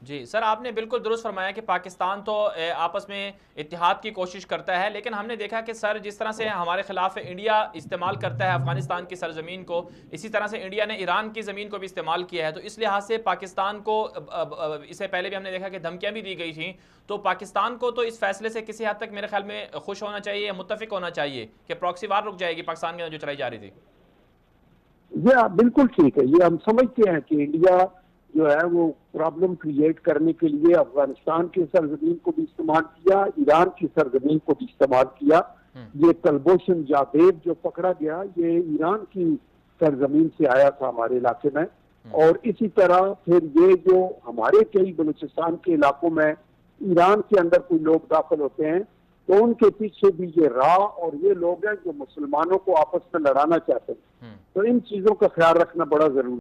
जी sir, आपने बिल्कुल दुरुस्त फरमाया कि पाकिस्तान तो आपस में इत्तेहाद की कोशिश करता है, लेकिन हमने देखा कि सर जिस तरह से हमारे खिलाफ इंडिया इस्तेमाल करता है अफगानिस्तान की सरजमीन को, इसी तरह से इंडिया ने ईरान की ज़मीन को भी इस्तेमाल किया है। तो इस लिहाज से पाकिस्तान को इससे पहले भी हमने देखा कि धमकियां भी दी गई थी। तो पाकिस्तान को तो इस फैसले से किसी हद तक मेरे ख्याल में खुश होना चाहिए या मुत्तफिक होना चाहिए कि प्रॉक्सी वार रुक जाएगी पाकिस्तान के अंदर जो चलाई जा रही थी। ये बिल्कुल ठीक है। ये हम समझते हैं कि इंडिया जो है वो प्रॉब्लम क्रिएट करने के लिए अफगानिस्तान की सरजमीन को भी इस्तेमाल किया, ईरान की सरजमीन को भी इस्तेमाल किया। ये कलभूषण जावेद जो पकड़ा गया ये ईरान की सरजमीन से आया था हमारे इलाके में। और इसी तरह फिर ये जो हमारे कई बलूचिस्तान के इलाकों में ईरान के अंदर कोई लोग दाखिल होते हैं तो उनके पीछे भी ये राह और ये लोग हैं जो मुसलमानों को आपस में लड़ाना चाहते हैं। तो इन चीजों का ख्याल रखना बड़ा जरूरी है।